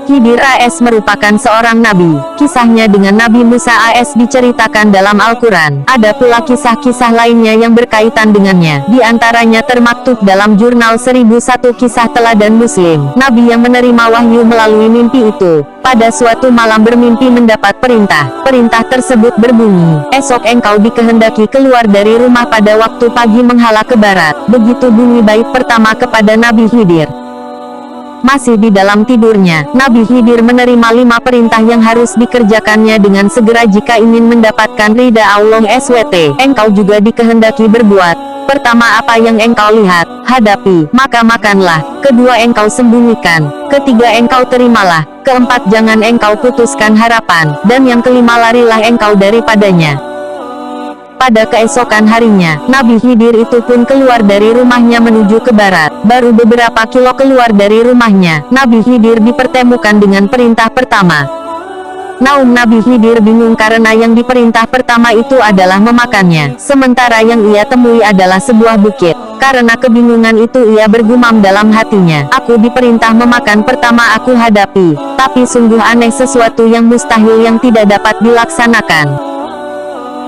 Khidir AS merupakan seorang nabi. Kisahnya dengan Nabi Musa AS diceritakan dalam Al-Quran. Ada pula kisah-kisah lainnya yang berkaitan dengannya. Di antaranya termaktub dalam jurnal 1001 Kisah Teladan Muslim. Nabi yang menerima wahyu melalui mimpi itu, pada suatu malam bermimpi mendapat perintah. Perintah tersebut berbunyi, esok engkau dikehendaki keluar dari rumah pada waktu pagi menghala ke barat. Begitu bunyi bait pertama kepada Nabi Khidir. Masih di dalam tidurnya, Nabi Khidir menerima 5 perintah yang harus dikerjakannya dengan segera jika ingin mendapatkan ridha Allah SWT. Engkau juga dikehendaki berbuat. Pertama, apa yang engkau lihat, hadapi, maka makanlah. Kedua, engkau sembunyikan. Ketiga, engkau terimalah. Keempat, jangan engkau putuskan harapan. Dan yang kelima, larilah engkau daripadanya. Pada keesokan harinya, Nabi Khidir itu pun keluar dari rumahnya menuju ke barat. Baru beberapa kilo keluar dari rumahnya, Nabi Khidir dipertemukan dengan perintah pertama. Naum Nabi Khidir bingung karena yang diperintah pertama itu adalah memakannya, sementara yang ia temui adalah sebuah bukit. Karena kebingungan itu ia bergumam dalam hatinya, aku diperintah memakan pertama aku hadapi, tapi sungguh aneh, sesuatu yang mustahil yang tidak dapat dilaksanakan.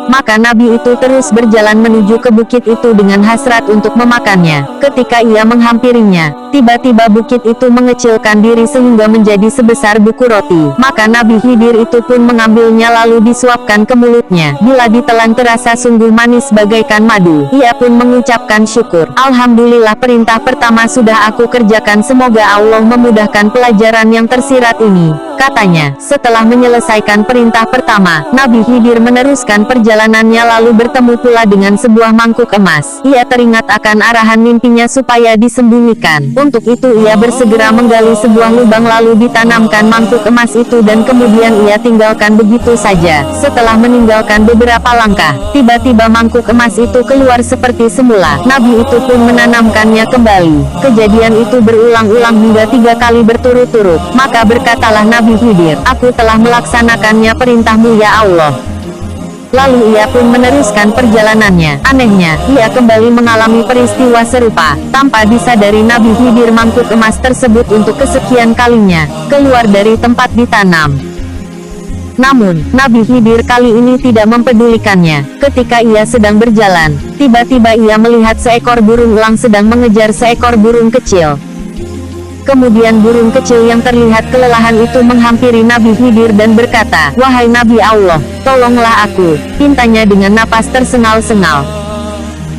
Maka Nabi itu terus berjalan menuju ke bukit itu dengan hasrat untuk memakannya. Ketika ia menghampirinya, tiba-tiba bukit itu mengecilkan diri sehingga menjadi sebesar buku roti. Maka Nabi Khidir itu pun mengambilnya lalu disuapkan ke mulutnya. Bila ditelan terasa sungguh manis bagaikan madu. Ia pun mengucapkan syukur. Alhamdulillah, perintah pertama sudah aku kerjakan, semoga Allah memudahkan pelajaran yang tersirat ini, katanya. Setelah menyelesaikan perintah pertama, Nabi Khidir meneruskan perjalanannya lalu bertemu pula dengan sebuah mangkuk emas. Ia teringat akan arahan mimpinya supaya disembunyikan. Untuk itu ia bersegera menggali sebuah lubang lalu ditanamkan mangkuk emas itu dan kemudian ia tinggalkan begitu saja. Setelah meninggalkan beberapa langkah, tiba-tiba mangkuk emas itu keluar seperti semula. Nabi itu pun menanamkannya kembali. Kejadian itu berulang-ulang hingga 3 kali berturut-turut. Maka berkatalah Nabi Khidir, aku telah melaksanakannya perintahmu ya Allah. Lalu ia pun meneruskan perjalanannya. Anehnya, ia kembali mengalami peristiwa serupa. Tanpa disadari Nabi Khidir, mangkuk emas tersebut untuk kesekian kalinya keluar dari tempat ditanam. Namun, Nabi Khidir kali ini tidak mempedulikannya. Ketika ia sedang berjalan, tiba-tiba ia melihat seekor burung elang sedang mengejar seekor burung kecil. Kemudian burung kecil yang terlihat kelelahan itu menghampiri Nabi Khidir dan berkata, wahai Nabi Allah, tolonglah aku, pintanya dengan napas tersengal-sengal.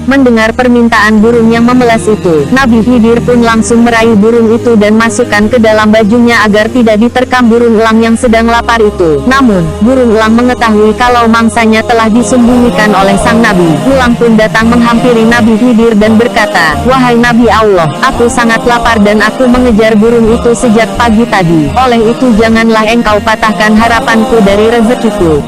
Mendengar permintaan burung yang memelas itu, Nabi Khidir pun langsung meraih burung itu dan masukkan ke dalam bajunya agar tidak diterkam burung elang yang sedang lapar itu. Namun, burung elang mengetahui kalau mangsanya telah disembunyikan oleh sang Nabi. Elang pun datang menghampiri Nabi Khidir dan berkata, wahai Nabi Allah, aku sangat lapar dan aku mengejar burung itu sejak pagi tadi. Oleh itu janganlah engkau patahkan harapanku dari rezekiku.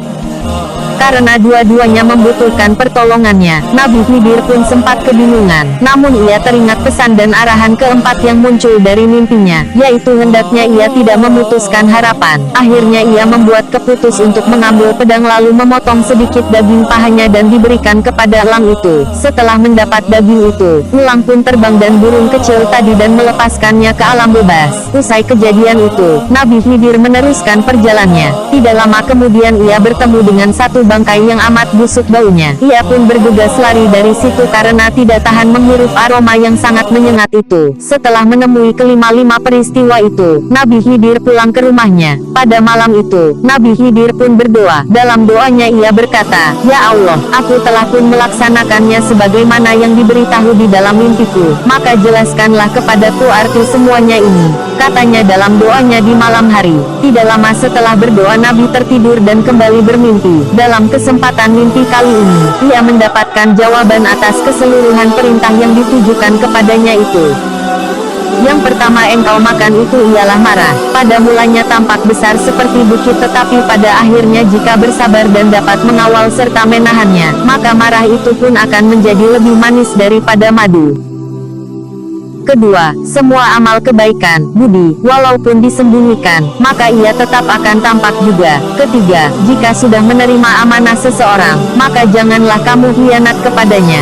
Karena dua-duanya membutuhkan pertolongannya, Nabi Khidir pun sempat kebingungan. Namun ia teringat pesan dan arahan keempat yang muncul dari mimpinya, yaitu hendaknya ia tidak memutuskan harapan. Akhirnya ia membuat keputus untuk mengambil pedang lalu memotong sedikit daging pahanya dan diberikan kepada elang itu. Setelah mendapat daging itu, elang pun terbang dan burung kecil tadi dan melepaskannya ke alam bebas. Usai kejadian itu, Nabi Khidir meneruskan perjalanannya. Tidak lama kemudian ia bertemu dengan satu bangkai yang amat busuk baunya. Ia pun bergegas lari dari situ karena tidak tahan menghirup aroma yang sangat menyengat itu. Setelah menemui kelima-lima peristiwa itu, Nabi Khidir pulang ke rumahnya. Pada malam itu, Nabi Khidir pun berdoa. Dalam doanya ia berkata, ya Allah, aku telah pun melaksanakannya sebagaimana yang diberitahu di dalam mimpiku. Maka jelaskanlah kepadaku arti semuanya ini, katanya dalam doanya di malam hari. Tidak lama setelah berdoa Nabi tertidur dan kembali bermimpi. Dalam kesempatan mimpi kali ini, ia mendapatkan jawaban atas keseluruhan perintah yang ditujukan kepadanya itu. Yang pertama, engkau makan itu ialah marah. Pada mulanya tampak besar seperti bukit, tetapi pada akhirnya jika bersabar dan dapat mengawal serta menahannya, maka marah itu pun akan menjadi lebih manis daripada madu. Kedua, semua amal kebaikan, budi, walaupun disembunyikan, maka ia tetap akan tampak juga. Ketiga, jika sudah menerima amanah seseorang, maka janganlah kamu khianat kepadanya.